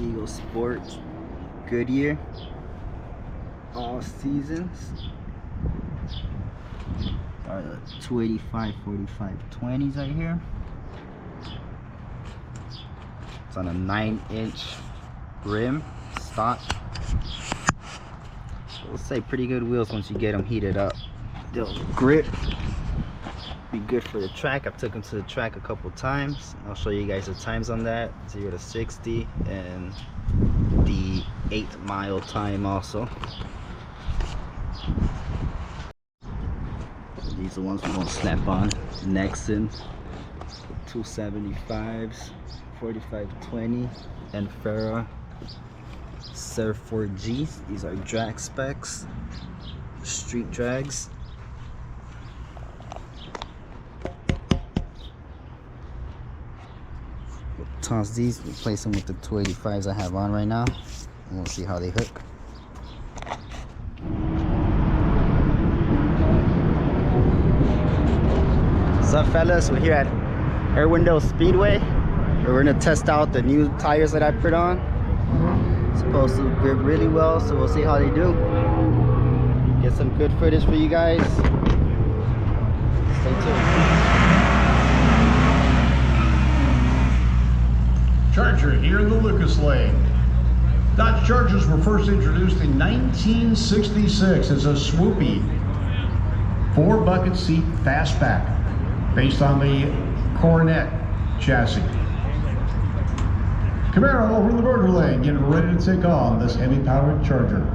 Eagle Sport Goodyear, all seasons. Are the 285 45 20s right here. It's on a 9-inch rim stock. We'll say pretty good wheels once you get them heated up. They'll grip, be good for the track. I've took them to the track a couple times. I'll show you guys the times on that, 0 to 60 and the 8-mile time also. These are the ones we won't slap on. Nexen 275s 4520 N'fera SUR4G. These are drag specs, street drags. We'll toss these, replace them with the 285s I have on right now, and we'll see how they hook. What's up, fellas? We're here at Irwindale Speedway. We're gonna test out the new tires that I put on. Supposed to grip really well, so we'll see how they do. Get some good footage for you guys. Stay tuned. Charger here in the Lucas Lane. Dodge Chargers were first introduced in 1966 as a swoopy 4-bucket seat fastback based on the Coronet chassis. Camaro over in the Burger Lane, getting ready to take on this heavy-powered Charger.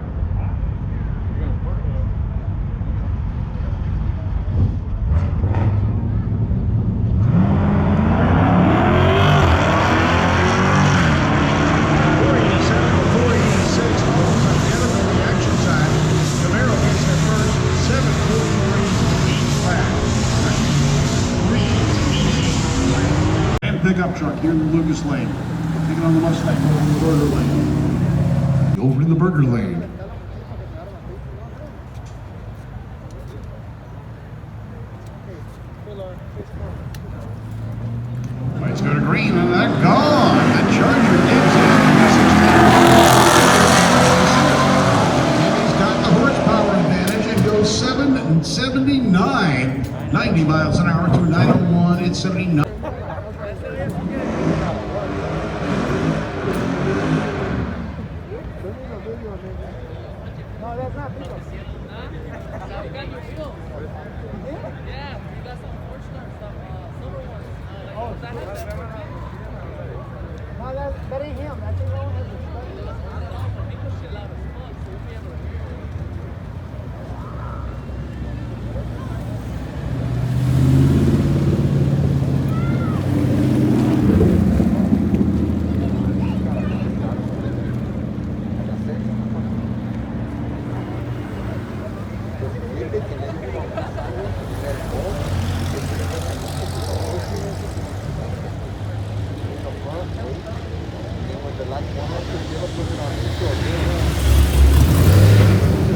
Pickup truck here in the Lucas Lane. Taking on the Mustang over in the Burger Lane. Over in the Burger Lane. Lights go to green and that gone. The Charger digs in. He's got the horsepower advantage and goes 779, 90 miles an hour to 901 at 79. No, that's not people. Yeah, you got some Fortuner stuff, silver ones. No, that ain't him. That's his own.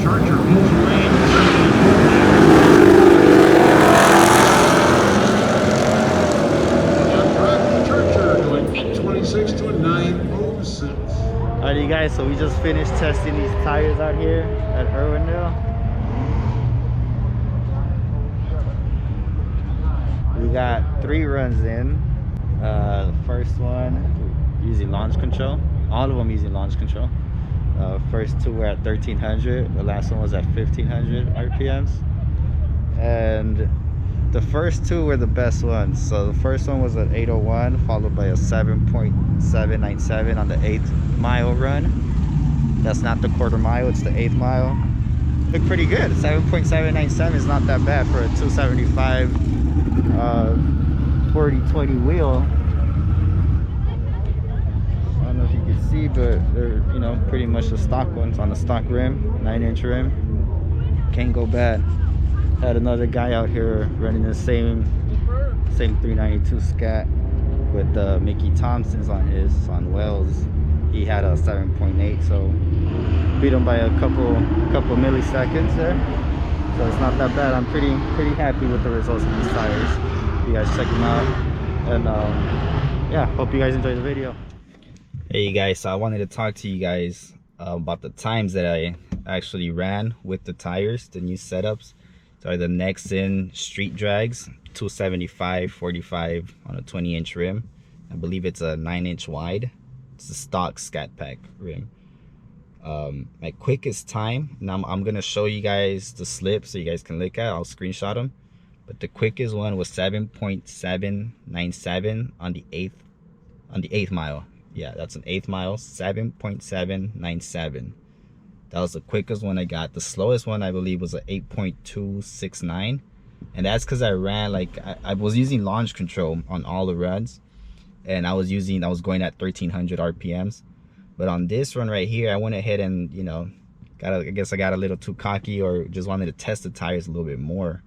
Charger pulls away. Charger going 826 to a 906. Alright, you guys, so we just finished testing these tires out here at Irwindale. We got 3 runs in. The first one using launch control. All of them using launch control. First 2 were at 1300. The last one was at 1500 RPMs. And the first 2 were the best ones. So the first one was at 801, followed by a 7.797 on the 8th mile run. That's not the quarter mile, it's the 8th mile. Looked pretty good. 7.797 is not that bad for a 275 40/20 wheel. I don't know if you can see, but they're, you know, pretty much the stock ones on the stock rim, 9-inch rim. Can't go bad. Had another guy out here running the same 392 scat with Mickey Thompson's on his, on Wells. He had a 7.8, so beat him by a couple milliseconds there. So it's not that bad. I'm pretty happy with the results of these tires. You guys check them out, and yeah, hope you guys enjoy the video. Hey you guys, so I wanted to talk to you guys about the times that I actually ran with the tires, the new setups. So the Nexen street drags, 275 45 on a 20-inch rim. I believe it's a 9-inch wide. It's a stock scatpack rim. My quickest time, and I'm gonna show you guys the slips so you guys can look at. I'll screenshot them. But the quickest one was 7.797 on the eighth mile. Yeah, that's an 8th mile, 7.797. That was the quickest one I got. The slowest one I believe was a 8.269, and that's because I ran like I was using launch control on all the runs, and I was going at 1300 RPMs. But on this run right here, I went ahead and I guess I got a little too cocky, or just wanted to test the tires a little bit more,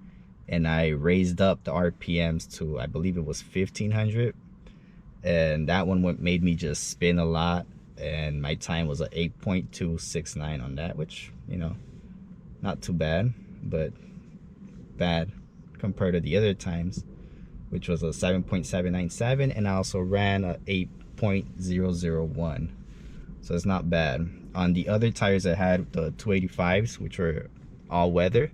and I raised up the RPMs to, I believe it was 1500. And that one made me just spin a lot, and my time was a 8.269 on that, which not too bad, but bad compared to the other times, which was a 7.797, and I also ran a 8.001, so it's not bad. On the other tires I had, the 285s, which were all weather,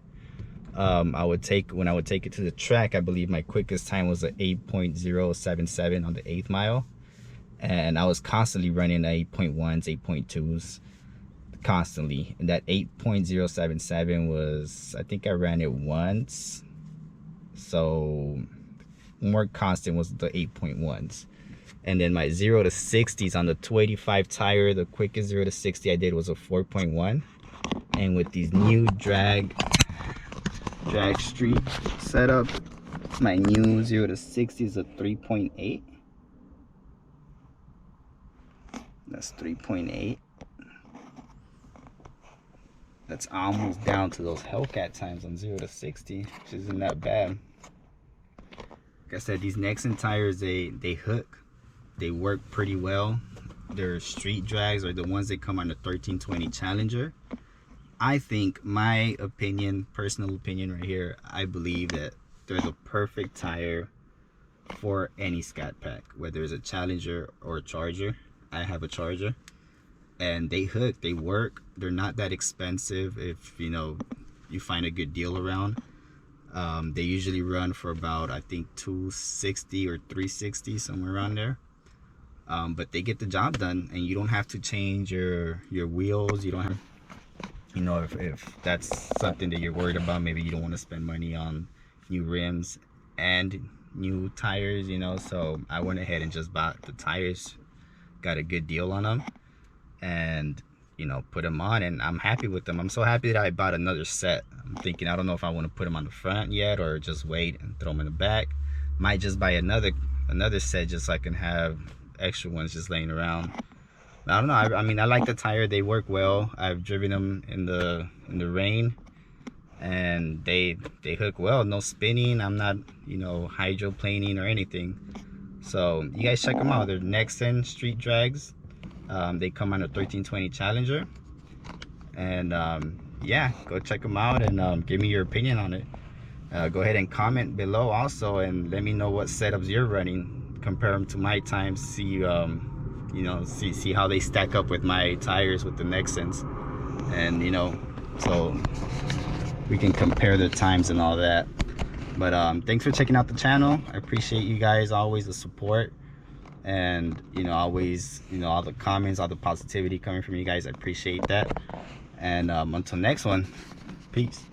when I would take it to the track, I believe my quickest time was a 8.077 on the 8th mile, and I was constantly running 8.1s, 8.2s constantly, and that 8.077 was, I think I ran it once, so more constant was the 8.1s. And then my 0 to 60s on the 285 tire, the quickest 0 to 60 I did was a 4.1, and with these new drag street setup, my new 0 to 60 is a 3.8. That's 3.8. That's almost down to those Hellcat times on 0 to 60, which isn't that bad. Like I said, these Nexen tires, they hook, they work pretty well. Their street drags are the ones that come on the 1320 Challenger. I think, my opinion, personal opinion right here, I believe that they're the perfect tire for any scat pack, whether it's a Challenger or a Charger. I have a Charger, and they hook, they work. They're not that expensive if you find a good deal around. They usually run for about, I think, 260 or 360, somewhere around there. But they get the job done, and you don't have to change your wheels. You don't have, if that's something that you're worried about, maybe you don't want to spend money on new rims and new tires, so I went ahead and just bought the tires, got a good deal on them, and put them on, and I'm happy with them. I'm so happy that I bought another set. I'm thinking, I don't know if I want to put them on the front yet, or just wait and throw them in the back. Might just buy another set just so I can have extra ones just laying around. I don't know. I mean, I like the tire. They work well. I've driven them in the rain, and they hook well. No spinning. I'm not hydroplaning or anything. So you guys check them out. They're Nexen street drags. They come on a 1320 Challenger, and yeah, go check them out and give me your opinion on it. Go ahead and comment below also, and let me know what setups you're running. Compare them to my times. See see how they stack up with my tires with the Nexens, and so we can compare the times and all that. But thanks for checking out the channel. I appreciate you guys, always the support, and always all the comments, all the positivity coming from you guys. I appreciate that, and until next one, peace.